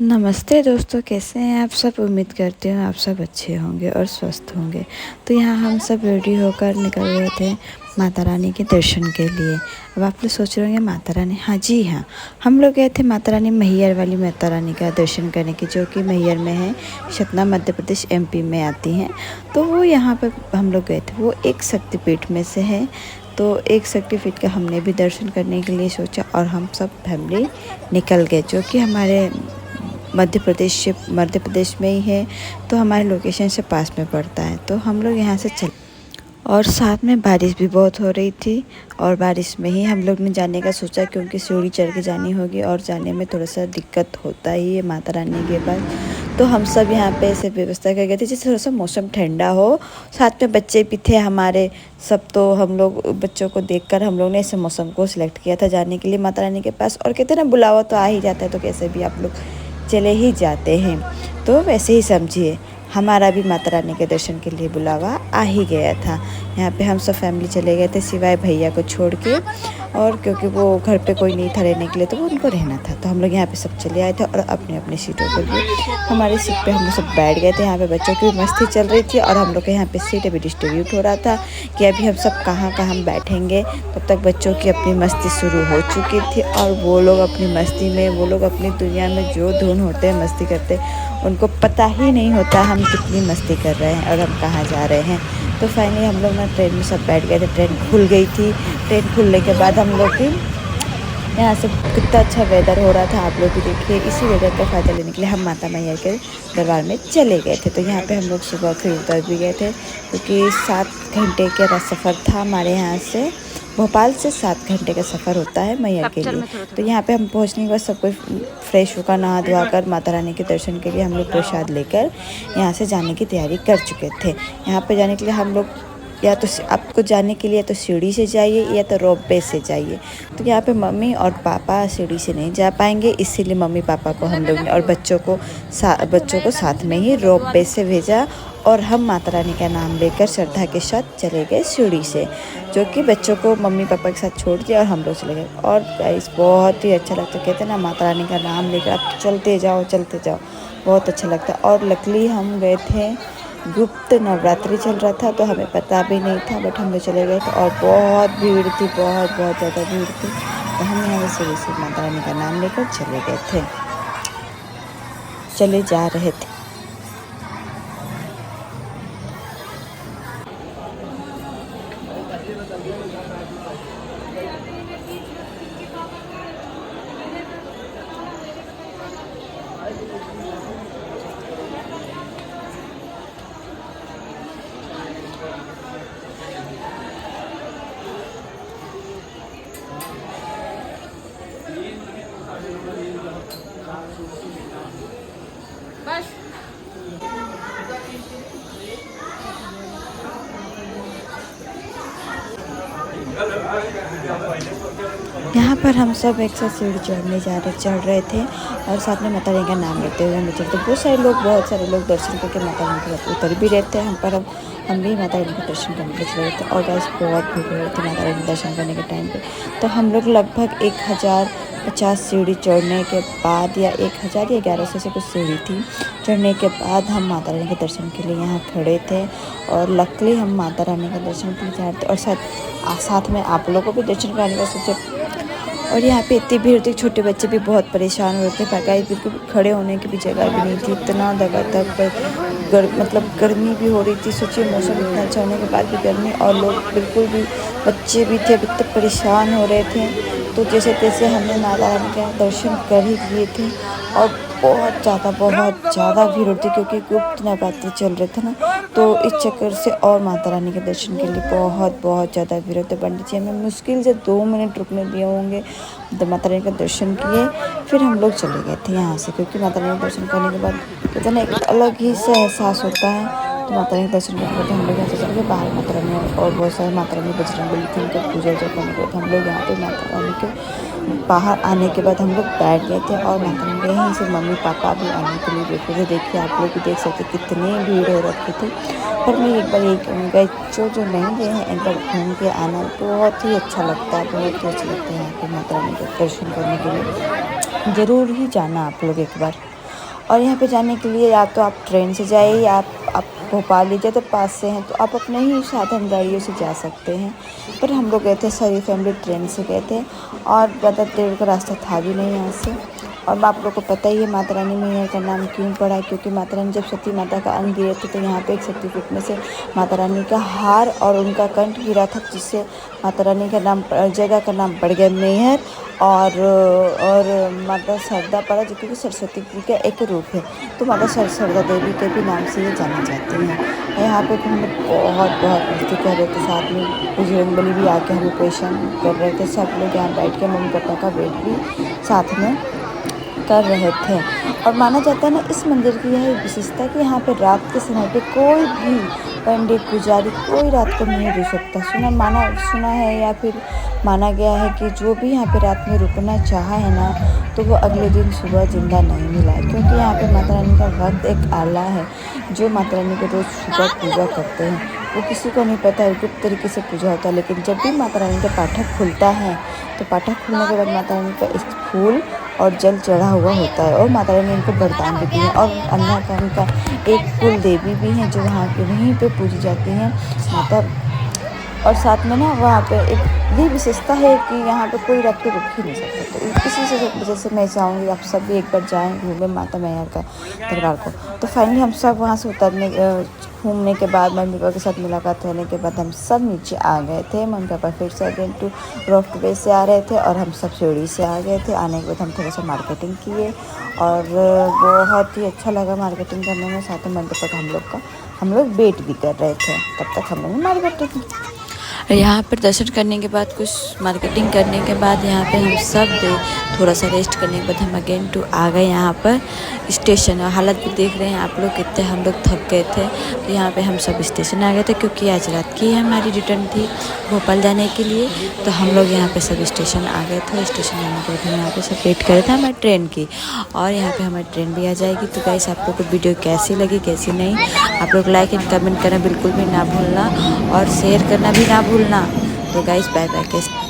नमस्ते दोस्तों, कैसे हैं आप सब। उम्मीद करती हूँ आप सब अच्छे होंगे और स्वस्थ होंगे। तो यहाँ हम सब रेडी होकर निकल गए थे माता रानी के दर्शन के लिए। अब आप लोग सोच रहे होंगे माता रानी, हाँ जी हाँ, हम लोग गए थे माता रानी मैहर वाली माता रानी का दर्शन करने की, जो कि मैहर में है, सतना मध्य प्रदेश एमपी में आती हैं। तो वो यहाँ पर हम लोग गए थे, वो एक शक्तिपीठ में से है। तो एक शक्तिपीठ का हमने भी दर्शन करने के लिए सोचा और हम सब फैमिली निकल गए, जो कि हमारे मध्य प्रदेश में ही है। तो हमारे लोकेशन से पास में पड़ता है। तो हम लोग यहाँ से चल, और साथ में बारिश भी बहुत हो रही थी, और बारिश में ही हम लोग ने जाने का सोचा, क्योंकि सीढ़ी चढ़ के जानी होगी और जाने में थोड़ा सा दिक्कत होता ही है माता रानी के पास। तो हम सब यहाँ पे ऐसे व्यवस्था कर गए थे जिससे थोड़ा सा मौसम ठंडा हो, साथ में बच्चे भी थे हमारे सब। तो हम लोग बच्चों को देखकर हम लोग ने इस मौसम को सिलेक्ट किया था जाने के लिए माता रानी के पास। और कहते हैं ना, बुलावा तो आ ही जाता है, तो कैसे भी आप लोग चले ही जाते हैं। तो वैसे ही समझिए, हमारा भी माता रानी के दर्शन के लिए बुलावा आ ही गया था। यहाँ पे हम सब फैमिली चले गए थे, सिवाय भैया को छोड़ के। और क्योंकि वो घर पे कोई नहीं था रहने के लिए, तो वो उनको रहना था। तो हम लोग यहाँ पे सब चले आए थे और अपने अपने सीटों पर भी, हमारी सीट पे हम लोग सब बैठ गए थे। यहाँ पे बच्चों की भी मस्ती चल रही थी और हम लोग के यहाँ पे सीट अभी डिस्ट्रीब्यूट हो रहा था कि अभी हम सब कहाँ कहाँ बैठेंगे। तब तक बच्चों की अपनी मस्ती शुरू हो चुकी थी, और वो लोग अपनी मस्ती में, वो लोग अपनी दुनिया में जो धुन होते हैं मस्ती करते, उनको पता ही नहीं होता हम कितनी मस्ती कर रहे हैं और हम कहाँ जा रहे हैं। तो फाइनली हम लोग ना ट्रेन में सब बैठ गए थे। ट्रेन खुल गई थी। ट्रेन खुलने के बाद हम लोग की यहाँ से कितना अच्छा वेदर हो रहा था, आप लोग भी देखिए। इसी वेदर का फ़ायदा लेने के लिए हम माता मैया के दरबार में चले गए थे। तो यहाँ पे हम लोग सुबह फिर उतर भी गए थे, क्योंकि 7 घंटे का सफ़र था हमारे यहाँ से। भोपाल से 7 घंटे का सफ़र होता है मैया के लिए। तो यहाँ पे हम पहुँचने के बाद सब कोई फ्रेश होकर नहा धोआ कर माता रानी के दर्शन के लिए हम लोग प्रसाद लेकर यहाँ से जाने की तैयारी कर चुके थे। यहाँ पे जाने के लिए हम लोग, या तो आपको जाने के लिए तो सीढ़ी से जाइए या तो रोपवे से जाइए। तो यहाँ पे मम्मी और पापा सीढ़ी से नहीं जा पाएंगे, इसीलिए मम्मी पापा को हम लोग ने और बच्चों को साथ में ही रोपवे से भेजा। और हम माता रानी का नाम लेकर श्रद्धा के साथ चले गए सीढ़ी से, जो कि बच्चों को मम्मी पापा के साथ छोड़ दिया और हम लोग चले गए। और गाइस बहुत ही अच्छा लगता है, कहते हैं ना, माता रानी का नाम लेकर आप चलते जाओ, बहुत अच्छा लगता है। और लकीली हम गए थे, गुप्त नवरात्रि चल रहा था, तो हमें पता भी नहीं था, बट हम लोग चले गए थे और बहुत भीड़ थी, बहुत बहुत ज़्यादा भीड़ थी। तो हम यहाँ से माता रानी का नाम लेकर चले जा रहे थे। यहाँ पर हम सब एक साथ सीढ़ी चढ़ रहे थे और साथ में माता रानी का नाम लेते हुए हम चलते। बहुत सारे लोग दर्शन करके माता रानी के साथ उतर भी रहते हैं। हम भी माता रानी के दर्शन करने के लिए चले थे। और गैस बहुत भीड़ हो रही थी माता रानी के दर्शन करने के टाइम पे। तो हम लोग लगभग 1050 सीढ़ी चढ़ने के बाद, या 1000 या 1100 से कुछ सीढ़ी थी, चढ़ने के बाद हम माता रानी के दर्शन के लिए यहाँ खड़े थे। और लकीली हम माता रानी के दर्शन के लिए जा रहे थे, और साथ में आप लोगों को भी दर्शन कराने का सोचे। और यहाँ पे इतनी भीड़ थी, छोटे बच्चे भी बहुत परेशान हो रहे थे, गाइस बिल्कुल खड़े होने की भी जगह भी नहीं थी, इतना मतलब गर्मी भी हो रही थी। सोचिए, मौसम इतना अच्छा होने के बाद भी गर्मी, और लोग बिल्कुल भी, बच्चे भी थे, इतने परेशान हो रहे थे। तो जैसे तैसे हमने माता रानी का दर्शन कर ही लिए थे। और बहुत ज़्यादा भीड़ होती, क्योंकि गुप्त नवरात्रि चल रहे थे ना, तो इस चक्कर से और माता रानी के दर्शन के लिए बहुत ज़्यादा भीड़ होती। पंडित जी हमें मुश्किल से 2 मिनट रुकने दिए होंगे। तो माता रानी का दर्शन किए, फिर हम लोग चले गए थे यहाँ से, क्योंकि माता रानी का दर्शन करने के बाद कहते ना, एक अलग ही से एहसास होता है। तो माता रानी के दर्शन करने के बाद हम लोग यहाँ से चले गए बाहर। माता रानी और बहुत सारे माता रानी बजरंगबली थी, उनका पूजा करने के बाद हम लोग यहाँ पे माता रानी के बाहर आने के बाद हम लोग बैठ गए थे। और माता रानी यहीं से मम्मी पापा भी आने के लिए बैठे थे। देखिए, आप लोग भी देख सकते कितनी भीड़ हो रखी थी। पर मैं एक बार यही कहूँगा, जो नहीं गए हैं एक बार घूम के आना बहुत ही अच्छा लगता है, बहुत ही अच्छा लगता है यहाँ पे माता रानी के दर्शन करने के लिए। ज़रूर ही जाना आप लोग एक बार। और यहाँ पे जाने के लिए या तो आप ट्रेन से जाइए या आप भोपाल लीजिए, तो पास से हैं तो आप अपने ही साधन गाड़ियों से जा सकते हैं। पर हम लोग गए थे सारी फैमिली ट्रेन से गए थे और ज़्यादा देर का रास्ता था भी नहीं यहाँ से। और आप लोग को पता ही है माता रानी मैहर का नाम क्यों पड़ा है, क्योंकि माता रानी जब सती माता का अंग गिरे थे तो यहाँ पे एक शक्तिपीठ में से माता रानी का हार और उनका कंठ गिरा था, जिससे माता रानी का नाम, जगह का नाम पड़ गया मैहर। और माता शारदा पड़ा, जो कि सरस्वती जी का एक रूप है, तो माता शारदा देवी के भी नाम से ये जाना जाती हैं। यहाँ पे हम लोग बहुत मस्ती कर रहे थे, साथ में बजरंग बली भी आके हमें परेशान कर रहे थे। सब लोग यहाँ बैठ के मम्मी पापा का वेट भी साथ में कर रहे थे। और माना जाता है ना, इस मंदिर की यह विशेषता कि यहाँ पे रात के समय पे कोई भी पंडित पुजारी कोई रात को नहीं रुक सकता। सुना है या फिर माना गया है कि जो भी यहाँ पे रात में रुकना चाहा है ना, तो वो अगले दिन सुबह जिंदा नहीं मिला, क्योंकि यहाँ पे माता रानी का भक्त एक आला है जो माता रानी को रोज़ सुबह पूजा करते हैं। वो किसी को नहीं पता है गुप्त तरीके से पूजा होता है, लेकिन जब भी माता रानी का पाठक खुलता है तो पाठक खुलने के बाद माता रानी का इस फूल और जल चढ़ा हुआ होता है और माता रानी उनको वरदान देती है। और अन्य का उनका एक कुल देवी भी है जो वहीं पे पूजी जाती हैं माता। और साथ में ना वहाँ पे एक ये विशेषता है कि यहाँ पे कोई रात को रुक ही नहीं सकता। तो इसी से वजह से मैं चाहूँगी आप सब भी एक बार जाएँ घूमें माता मैहर का दरबार को। तो फाइनली हम सब वहाँ से घूमने के बाद मम्मी पापा के साथ मुलाकात होने के बाद हम सब नीचे आ गए थे। मम्मी पापा फिर से अगेन टू रॉफ्ट वे से आ रहे थे और हम सब सीढ़ी से आ गए थे। आने के बाद हम थोड़ा सा मार्केटिंग किए और बहुत ही अच्छा लगा मार्केटिंग करने में। साथ में मम्मी पापा का हम लोग वेट भी कर रहे थे, तब तक हम लोग मार्केटिंग। यहाँ पर दर्शन करने के बाद, कुछ मार्केटिंग करने के बाद यहाँ पे हम सब थोड़ा सा रेस्ट करने के बाद हम अगेन टू आ गए यहाँ पर स्टेशन। और हालत भी देख रहे हैं आप लोग कितने हम लोग थक गए थे। तो यहाँ पे हम सब स्टेशन आ गए थे, क्योंकि आज रात की हमारी रिटर्न थी भोपाल जाने के लिए। तो हम लोग यहाँ पे सब स्टेशन आ गए थे। स्टेशन आने के बाद हम यहाँ पे सब वेट कर रहे थे हमारी ट्रेन की, और यहाँ पे हमारी ट्रेन भी आ जाएगी। तो गाइस आप लोग को वीडियो कैसी लगी कैसी नहीं, आप लोग लाइक एंड कमेंट करना बिल्कुल भी ना भूलना और शेयर करना भी ना भूलना। तो गाइस बाय बाय।